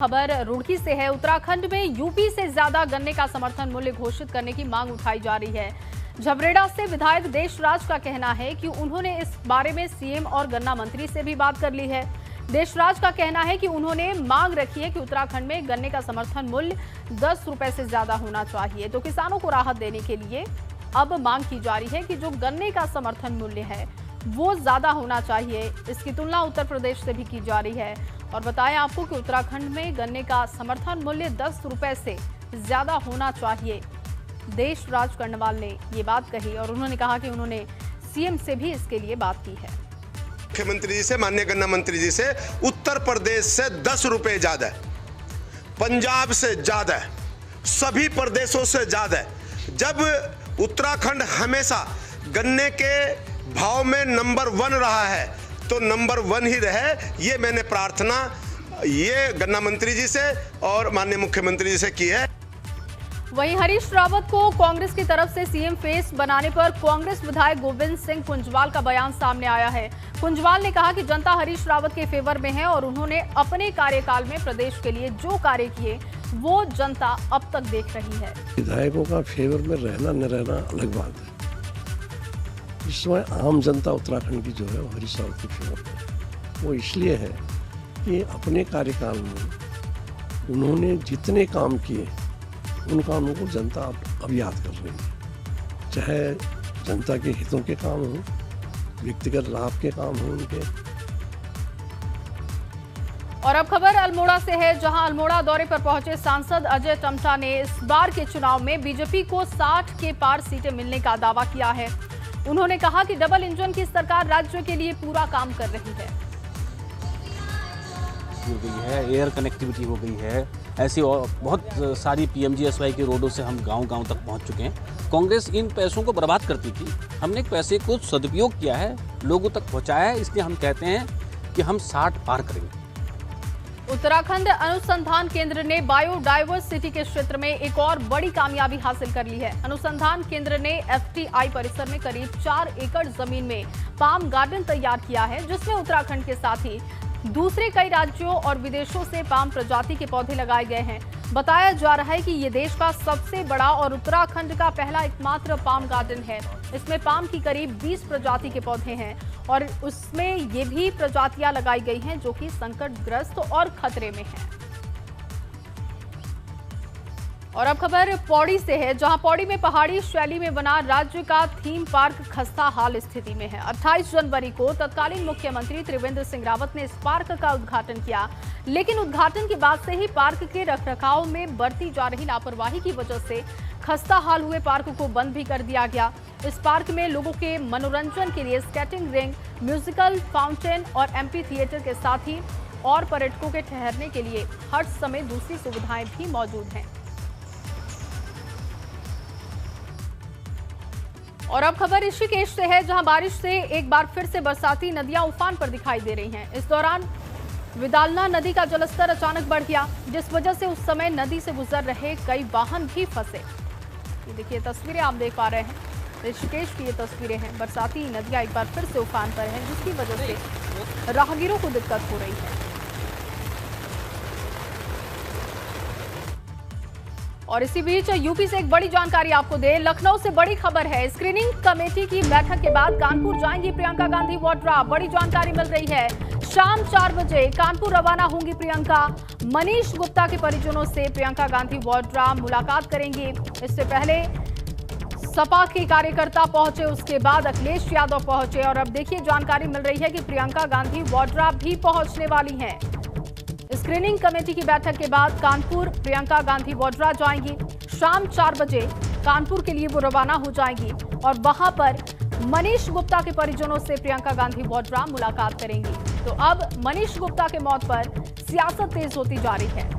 खबर रुड़की से है। उत्तराखंड में यूपी से ज्यादा गन्ने का समर्थन मूल्य घोषित करने की मांग उठाई जा रही है। झबरेड़ा से विधायक देशराज का कहना है कि उन्होंने इस बारे में सीएम और गन्ना मंत्री से भी बात कर ली है। देशराज का कहना है कि उन्होंने मांग रखी है कि उत्तराखंड में गन्ने का समर्थन मूल्य 10 रुपए से ज्यादा होना चाहिए। तो किसानों को राहत देने के लिए अब मांग की जा रही है कि जो गन्ने का समर्थन मूल्य है वो ज्यादा होना चाहिए। इसकी तुलना उत्तर प्रदेश से भी की जा रही है। और बताएं आपको कि उत्तराखंड में गन्ने का समर्थन मूल्य 10 रुपए से ज्यादा होना चाहिए। देशराज कर्णवाल ने ये बात कही और उन्होंने कहा कि उन्होंने सीएम से भी इसके लिए बात की है। मुख्यमंत्री जी से, माननीय गन्ना मंत्री जी से उत्तर प्रदेश से 10 रुपए ज्यादा है, पंजाब से ज्यादा है, सभी प्रदेशों से ज्यादा है। जब उत्तराखंड हमेशा गन्ने के भाव में नंबर 1 रहा है तो नंबर 1 ही रहे, ये मैंने प्रार्थना ये गन्ना मंत्री जी से और माननीय मुख्यमंत्री जी से की है। वहीं हरीश रावत को कांग्रेस की तरफ से सीएम फेस बनाने पर कांग्रेस विधायक गोविंद सिंह कुंजवाल का बयान सामने आया है। कुंजवाल ने कहा कि जनता हरीश रावत के फेवर में है और उन्होंने अपने कार्यकाल में प्रदेश के लिए जो कार्य किए वो जनता अब तक देख रही है। विधायकों का फेवर में रहना न रहना अलग बात है। इस समय आम जनता उत्तराखंड की जो है वो हरीश रावत के फेवर में, वो इसलिए है कि अपने कार्यकाल में उन्होंने जितने काम किए उन कामों को जनता अब याद कर रही है। चाहे जनता के हितों के काम हों, व्यक्तिगत लाभ के काम हों उनके। और अब खबर अल्मोड़ा से है, जहां अल्मोड़ा दौरे पर पहुंचे सांसद अजय टम्टा ने इस बार के चुनाव में बीजेपी को 60 के पार सीटें मिलने का दावा किया है। उन्होंने कहा कि डबल इंजन की सरकार राज्य के लिए पूरा काम कर रही है। हो गई है, एयर कनेक्टिविटी हो गई है, ऐसी और बहुत सारी पीएमजीएसवाई के रोडों से हम गांव-गांव तक पहुंच चुके हैं। कांग्रेस इन पैसों को बर्बाद करती थी, हमने पैसे को सदुपयोग किया है, लोगों तक पहुंचाया है, इसलिए हम कहते हैं कि हम 60 पार करेंगे। उत्तराखंड अनुसंधान केंद्र ने बायोडायवर्सिटी के क्षेत्र में एक और बड़ी कामयाबी हासिल कर ली है। अनुसंधान केंद्र ने एफटीआई परिसर में करीब 4 एकड़ जमीन में पाम गार्डन तैयार किया है, जिसमें उत्तराखंड के साथ ही दूसरे कई राज्यों और विदेशों से पाम प्रजाति के पौधे लगाए गए हैं। बताया जा रहा है कि ये देश का सबसे बड़ा और उत्तराखंड का पहला एकमात्र पाम गार्डन है। इसमें पाम की करीब 20 प्रजाति के पौधे हैं और उसमें ये भी प्रजातियां लगाई गई हैं जो कि संकटग्रस्त और खतरे में हैं। और अब खबर पौड़ी से है, जहां पौड़ी में पहाड़ी शैली में बना राज्य का थीम पार्क खस्ता हाल स्थिति में है। 28 जनवरी को तत्कालीन मुख्यमंत्री त्रिवेंद्र सिंह रावत ने इस पार्क का उद्घाटन किया, लेकिन उद्घाटन के बाद से ही पार्क के रखरखाव में बढ़ती जा रही लापरवाही की वजह से खस्ता हाल हुए पार्क को बंद भी कर दिया गया। इस पार्क में लोगों के मनोरंजन के लिए स्केटिंग रिंग, म्यूजिकल फाउंटेन और एम्पी थिएटर के साथ ही और पर्यटकों के ठहरने के लिए हर समय दूसरी सुविधाएं भी मौजूद हैं। और अब खबर ऋषिकेश से है, जहां बारिश से एक बार फिर से बरसाती नदियां उफान पर दिखाई दे रही हैं। इस दौरान विदालना नदी का जलस्तर अचानक बढ़ गया, जिस वजह से उस समय नदी से गुजर रहे कई वाहन भी फंसे। ये देखिए तस्वीरें आप देख पा रहे हैं, ऋषिकेश की ये तस्वीरें हैं। बरसाती नदियां एक बार फिर से उफान पर हैं, जिसकी वजह से राहगीरों को दिक्कत हो रही है। और इसी बीच यूपी से एक बड़ी जानकारी आपको दे, लखनऊ से बड़ी खबर है। स्क्रीनिंग कमेटी की बैठक के बाद कानपुर जाएंगी प्रियंका गांधी वाड्रा। बड़ी जानकारी मिल रही है, शाम 4 बजे कानपुर रवाना होंगी प्रियंका। मनीष गुप्ता के परिजनों से प्रियंका गांधी वाड्रा मुलाकात करेंगी। इससे पहले सपा के कार्यकर्ता पहुंचे, उसके बाद अखिलेश यादव पहुंचे और अब देखिए जानकारी मिल रही है कि प्रियंका गांधी वाड्रा भी पहुंचने वाली हैं। स्क्रीनिंग कमेटी की बैठक के बाद कानपुर प्रियंका गांधी वाड्रा जाएंगी। शाम 4 बजे कानपुर के लिए वो रवाना हो जाएंगी और वहां पर मनीष गुप्ता के परिजनों से प्रियंका गांधी वाड्रा मुलाकात करेंगी। तो अब मनीष गुप्ता के मौत पर सियासत तेज होती जा रही है।